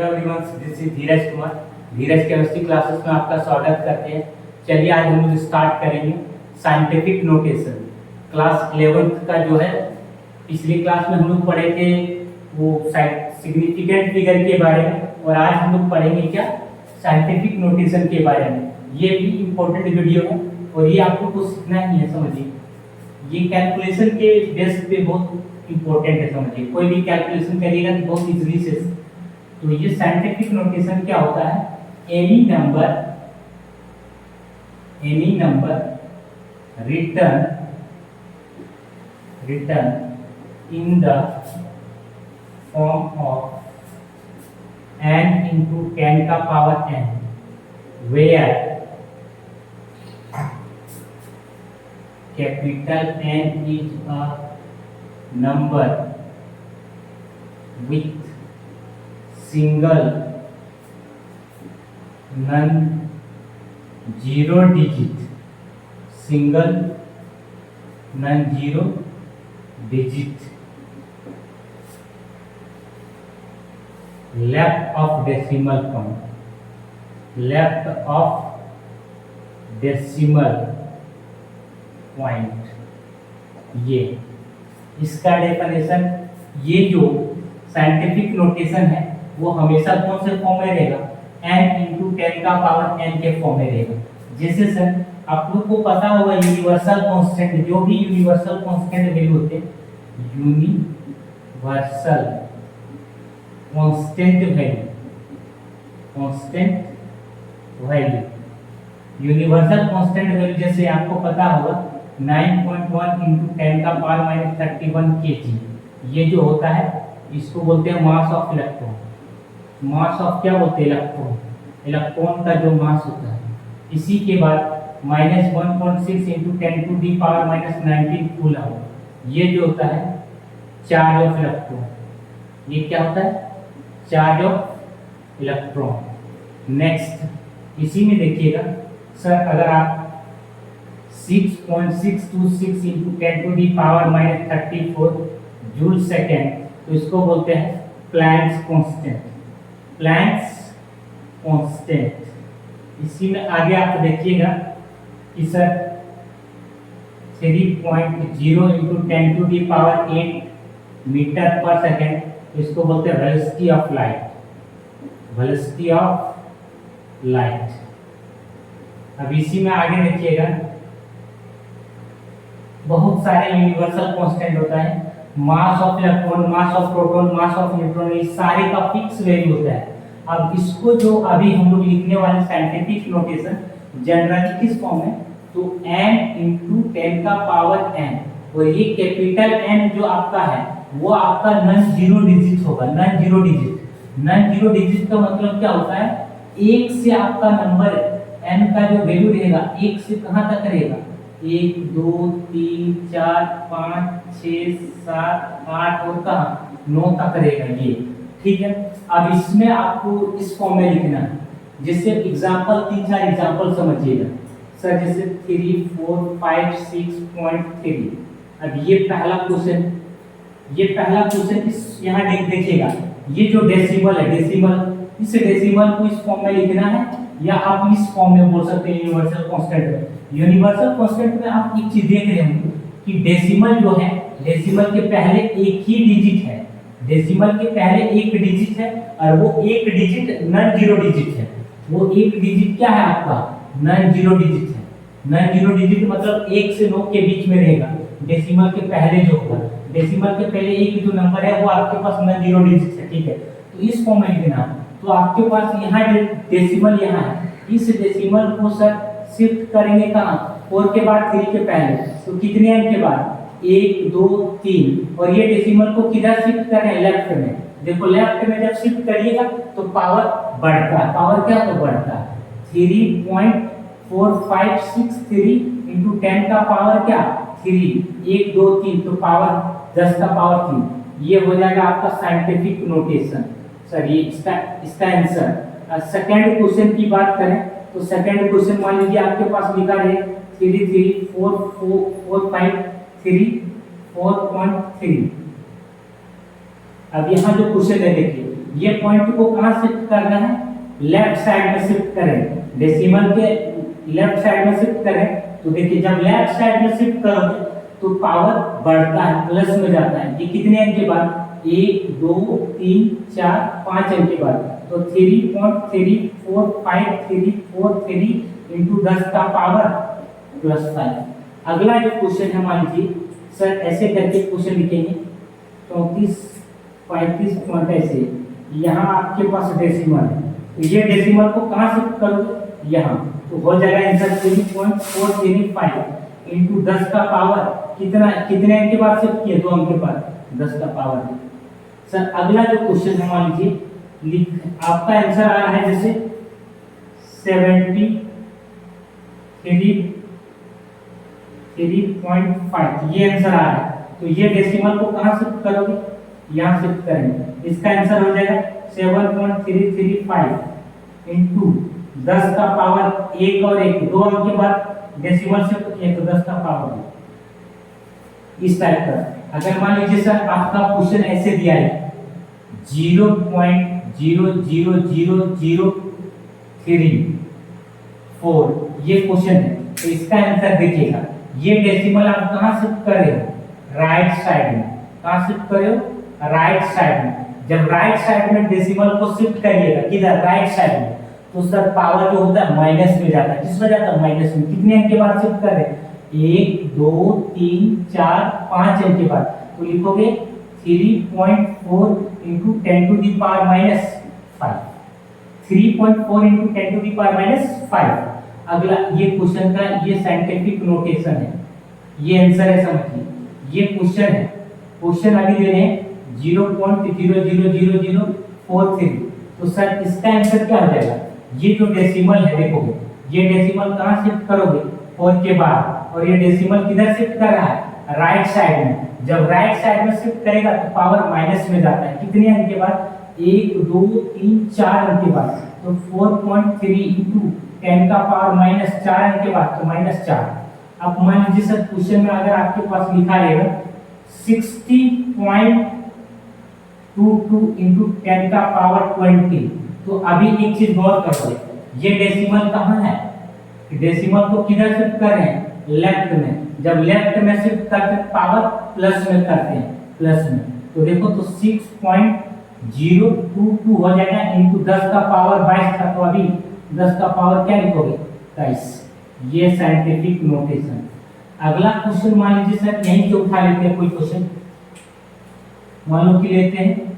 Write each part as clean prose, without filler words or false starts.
Everyone, this is Dheeraj Kumar. Dheeraj chemistry classes में आपका स्वागत करते हैं। चलिए आज हम लोग स्टार्ट करेंगे साइंटिफिक नोटेशन। क्लास 11th का जो है, पिछली क्लास में हम लोग पढ़े थे वो सिग्निफिकेंट फिगर के बारे में, और आज हम लोग पढ़ेंगे क्या, साइंटिफिक नोटेशन के बारे में। ये भी इम्पोर्टेंट वीडियो है और ये आपको कुछ सीखना ही है, समझिए। ये कैलकुलेशन के बेस पे बहुत इम्पोर्टेंट है, समझिए। कोई भी कैलकुलेशन करिएगा तो बहुत इजीली से। तो ये साइंटिफिक नोटेशन क्या होता है, any number return in the form of n into 10 का power n, where capital N is a number with single non-zero digit, left of decimal point। ये इसका डेफिनेशन, ये जो साइंटिफिक नोटेशन है वो हमेशा कौन से फॉर्म में रहेगा, n into 10 का पावर n के फॉर्म में रहेगा। जैसे सर आप लोग को पता होगा यूनिवर्सल कांस्टेंट, जो भी यूनिवर्सल कांस्टेंट वैल्यू होते हैं, यूनिवर्सल कांस्टेंट वैल्यू जैसे आपको पता होगा 9.1 into 10 का पावर -31 kg। ये जो होता है इसको बोलते हैं mass of electron. Mass of क्या बोलते हैं, इलेक्ट्रॉन का जो मास होता है। इसी के बाद -1.6 into 10 to the power -19 coulomb. ये जो होता है चार्ज ऑफ इलेक्ट्रॉन। ये क्या होता है, चार्ज ऑफ इलेक्ट्रॉन। नेक्स्ट इसी में देखिएगा सर, अगर आप 6.626 into 10 to the power -34 joule second, तो इसको बोलते हैं प्लैंक्स कांस्टेंट। इसी में आगे आप देखिएगा कि sir 3.0 into 10 to the power 8 metre पर सेकेंड, तो इसको बोलते हैं वेलोसिटी ऑफ लाइट। अब इसी में आगे देखिएगा बहुत सारे यूनिवर्सल कांस्टेंट होता है। Mass of electron, mass of proton, mass of neutron, ये सारे का फिक्स वैल्यू होता है। अब इसको जो अभी हम लोग लिखने वाले साइंटिफिक नोटेशन जनरली किस फॉर्म में, तो n into 10 का पावर n, और ये कैपिटल N जो आपका है वो आपका नॉन जीरो डिजिट होगा। नॉन जीरो डिजिट का मतलब क्या होता है, एक से आपका नंबर n का जो वैल्यू रहेगा, एक से कहां तक रहेगा, 1 2 3 4 5 6 7 8 और कहां 9 तक रहेगा ये, ठीक है। अब इसमें आपको इस फॉर्म में लिखना है। जैसे एग्जांपल 3-4 एग्जांपल समझिएगा सर, जैसे 3 4 5 6.3। अब ये पहला क्वेश्चन इस यहाँ देखिएगा, ये जो डेसिमल है, इस डेसिमल को इस फॉर्म में लिखना है, या आप इस फॉर्म में बोल सकते हैं यूनिवर्सल कांस्टेंट में। यूनिवर्सल कांस्टेंट में आप एक चीज देख रहे होंगे कि डेसिमल जो है, डेसिमल के पहले एक ही डिजिट है, और वो एक डिजिट नॉन जीरो डिजिट है। वो एक डिजिट क्या है आपका, नॉन जीरो डिजिट है। नॉन जीरो डिजिट मतलब 1 से 9 के बीच में रहेगा। डेसिमल के पहले जो होगा, डेसिमल के पहले एक जो नंबर है वो आपके पास नॉन जीरो डिजिट है, ठीक है। तो इस फॉर्म में लिखना, तो आपके पास यहाँ डेसिमल यहाँ है, इस डेसिमल को सर शिफ्ट करेंगे कहाँ, 4 के बाद 3 के पहले, तो कितने n के बाद 1 2 3, और ये डेसिमल को किधर शिफ्ट करें, लेफ्ट में। देखो लेफ्ट में जब शिफ्ट करिएगा तो पावर बढ़ता है, पावर क्या तो बढ़ता है। 3.4563 into 10 का पावर क्या 3, 1 2 3, तो पावर 10 का पावर 3। ये हो जाएगा आपका साइंटिफिक नोटेशन सर, ये इसका आंसर। सेकंड क्वेश्चन की बात करें तो सेकंड क्वेश्चन मान लीजिए आपके पास लिखा है 33453 4.3। अब यहाँ जो क्वेश्चन है देखिए, ये पॉइंट को कहाँ शिफ्ट करना है, लेफ्ट साइड में शिफ्ट करें, डेसिमल के लेफ्ट साइड में शिफ्ट करें। तो देखिए जब लेफ्ट साइड में शिफ्ट करोगे तो पावर बढ़ता है, प्लस में जाता है। ये कितने अंक के बाद, 1 2 3 4 5 अंक के बाद, तो 3.34533 इंटू 10 का पावर +5। अगला जो क्वेश्चन है, मान लीजिए सर ऐसे करके क्वेश्चन लिखेंगे 34 35 पॉइंट ऐसे, यहाँ आपके पास डेसिमल है, तो ये डेसिमल को कहाँ शिफ्ट करोगे, यहाँ, तो हो जाएगा आंसर 3.435 इंटू 10 का पावर कितना, कितने अंक के बाद शिफ्ट किए, 2 अंक के बाद, 10 का पावर। सर अगला जो क्वेश्चन है, मान लीजिए आपका आंसर आ रहा है जैसे 73.5, ये आंसर आ रहा है, तो ये डेसिमल को कहाँ शिफ्ट करोगे, यहाँ शिफ्ट करेंगे। इसका आंसर हो जाएगा 7.335 इंटू 10 का पावर 1 और 1, 2 अंक के बाद डेसिमल शिफ्ट किए तो 10 का पावर, इस टाइप का। अगर मान लीजिए सर आपका क्वेश्चन ऐसे दिया है 0.00034, ये क्वेश्चन है, तो इसका आंसर देखिएगा, ये डेसिमल आप कहाँ शिफ्ट कर रहे हो, राइट साइड में। कहाँ शिफ्ट कर रहे हो, राइट साइड में। जब राइट साइड में डेसिमल को शिफ्ट करिएगा, किधर, राइट साइड में, तो सर पावर जो होता है माइनस में जाता है। किसमें जाता है, माइनस में। कितने अंक के बाद शिफ्ट कर रहे हैं, 1 2 3 4 5 अंक के बाद, तो लिखोगे 3.4 into 10 to the power -5, 3.4 into 10 to the power -5। अगला ये क्वेश्चन का ये साइंटिफिक नोटेशन है, ये आंसर है, समझिए ये क्वेश्चन है। क्वेश्चन अभी दे रहे हैं 0.00043, तो सर इसका आंसर क्या हो जाएगा, ये जो डेसिमल है देखोगे, ये डेसिमल कहाँ शिफ्ट करोगे, 4 के बाद, और ये डेसिमल किधर शिफ्ट कर रहा है, राइट साइड में। जब राइट साइड में शिफ्ट करेगा तो पावर माइनस में जाता है, कितने अंक के बाद, 1 2 3 4 अंक के बाद, तो 4.3 इंटू 10 का पावर -4 अंक के बाद, तो -4। अब मान लीजिए सर क्वेश्चन में अगर आपके पास लिखा रहेगा 60.22 इंटू 10 का पावर 20, तो अभी एक चीज गौर करो, ये डेसिमल कहाँ है, डेसिमल को किधर शिफ्ट कर रहे हैं, लेफ्ट में। जब लेफ्ट में शिफ्ट करते हैं पावर प्लस में करते हैं, प्लस में, तो देखो तो 6.022 हो जाएगा इंटू 10 का पावर 22 था, तो अभी 10 का पावर क्या लिखोगे, 23। ये साइंटिफिक नोटेशन। अगला क्वेश्चन मान लीजिए सर यहीं से उठा लेते हैं कोई क्वेश्चन, मान लो कि लेते हैं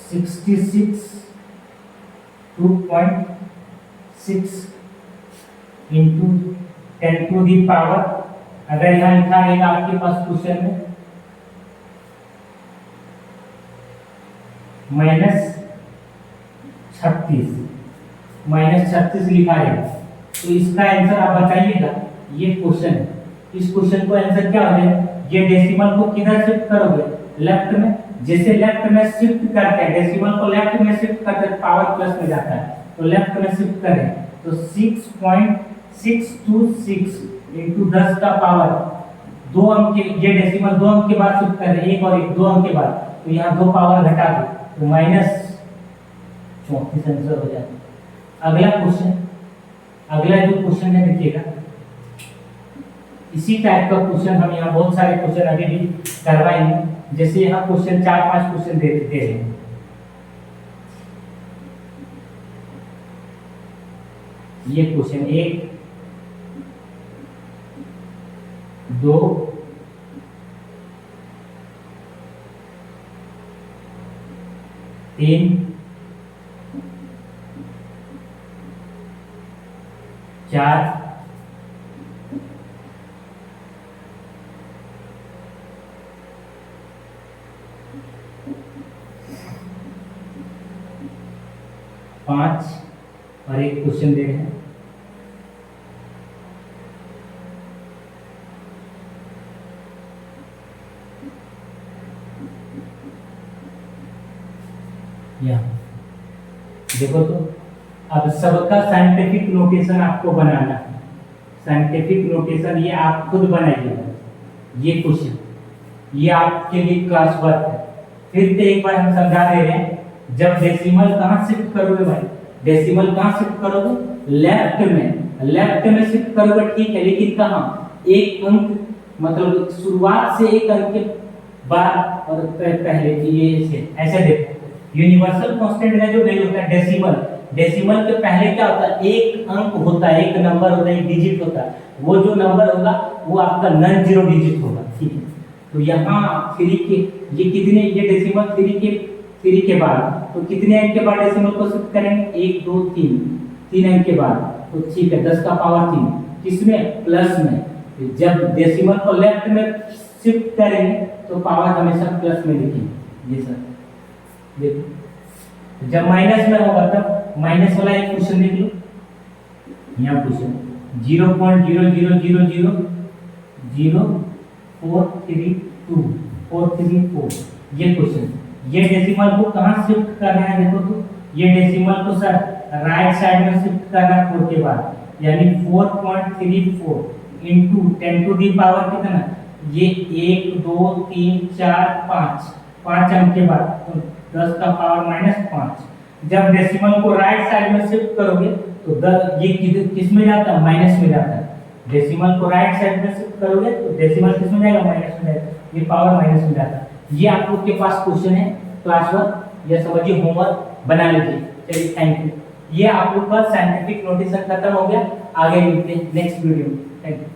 66.6 इंटू 10 टू दी पावर, अगर यहाँ लिखा रहेगा आपके पास क्वेश्चन में -36 लिखा है, तो इसका आंसर आप बताइएगा। ये क्वेश्चन है, इस क्वेश्चन को आंसर क्या हो जाएगा, ये डेसिमल को किधर शिफ्ट करोगे, लेफ्ट में। जैसे लेफ्ट में शिफ्ट करते हैं, डेसिमल को लेफ्ट में शिफ्ट करते हैं, पावर प्लस में जाता है, तो लेफ्ट में शिफ्ट करें, तो 6.626 इंटू 10 का पावर 2 अंक के, ये डेसिमल 2 अंक के बाद शिफ्ट कर रहे हैं, 1 और 1 2 अंक के बाद, तो यहाँ 2 पावर घटा दो, तो -34 आंसर हो जाता है। अगला क्वेश्चन, अगला जो क्वेश्चन है देखिएगा, इसी टाइप का क्वेश्चन हम यहाँ बहुत सारे क्वेश्चन अभी भी करवाएंगे। जैसे यहाँ क्वेश्चन 4-5 क्वेश्चन दे रहे हैं, ये क्वेश्चन 1 2 3 4 5 और एक क्वेश्चन दे रहे हैं। देखो तो अब सबका साइंटिफिक नोटेशन आपको बनाना है। साइंटिफिक नोटेशन ये आप खुद बनाइएगा। ये क्वेश्चन ये आपके लिए क्लास वर्क है। फिर से एक बार हम समझा दे रहे हैं, जब डेसिमल कहाँ शिफ्ट करोगे भाई, डेसिमल कहाँ शिफ्ट करोगे, लेफ्ट में शिफ्ट करोगे, ठीक है, लेकिन कहाँ, एक अंक, मतलब शुरुआत से एक अंक के बाद और पहले ये से ऐसे देखो। यूनिवर्सल कांस्टेंट का जो वैल्यू होता है डेसिमल, डेसिमल के पहले क्या होता है, एक अंक होता है, एक नंबर होता है, एक डिजिट होता है, वो जो नंबर होगा वो आपका नॉन जीरो डिजिट होगा, ठीक है। तो यहाँ 3 के ये कितने, ये डेसिमल 3 के बाद, तो कितने अंक के बाद डेसिमल को शिफ्ट करेंगे, 1 2 3 अंक के बाद, तो ठीक है 10 का पावर 3, किसमें, प्लस में। जब डेसिमल को लेफ्ट में शिफ्ट करेंगे तो पावर हमेशा प्लस में लिखेंगे, ये सर देखो। जब माइनस में होगा तब माइनस वाला एक क्वेश्चन देख लो, यहाँ क्वेश्चन 0.0000432 ये क्वेश्चन, ये डेसिमल को कहाँ शिफ्ट करना है देखो, तो ये डेसिमल को सर राइट साइड में शिफ्ट करना 4 के बाद, यानी 4.34 इंटू 10 टू दी पावर कितना, ये 1 2 3 4 5 अंक के बाद, तो 10 का पावर -5। जब डेसिमल को राइट साइड में शिफ्ट करोगे तो ये किस में जाता है, माइनस में जाता है। डेसिमल को राइट साइड में शिफ्ट करोगे तो डेसिमल किस में जाएगा, माइनस में जाएगा, ये पावर माइनस में जाता है। ये आप लोग के पास क्वेश्चन है क्लास 1, या समझिए होमवर्क बना लीजिए। चलिए थैंक यू। ये आप लोग का साइंटिफिक नोटेशन खत्म हो गया, आगे मिलते हैं नेक्स्ट वीडियो में। Thank you.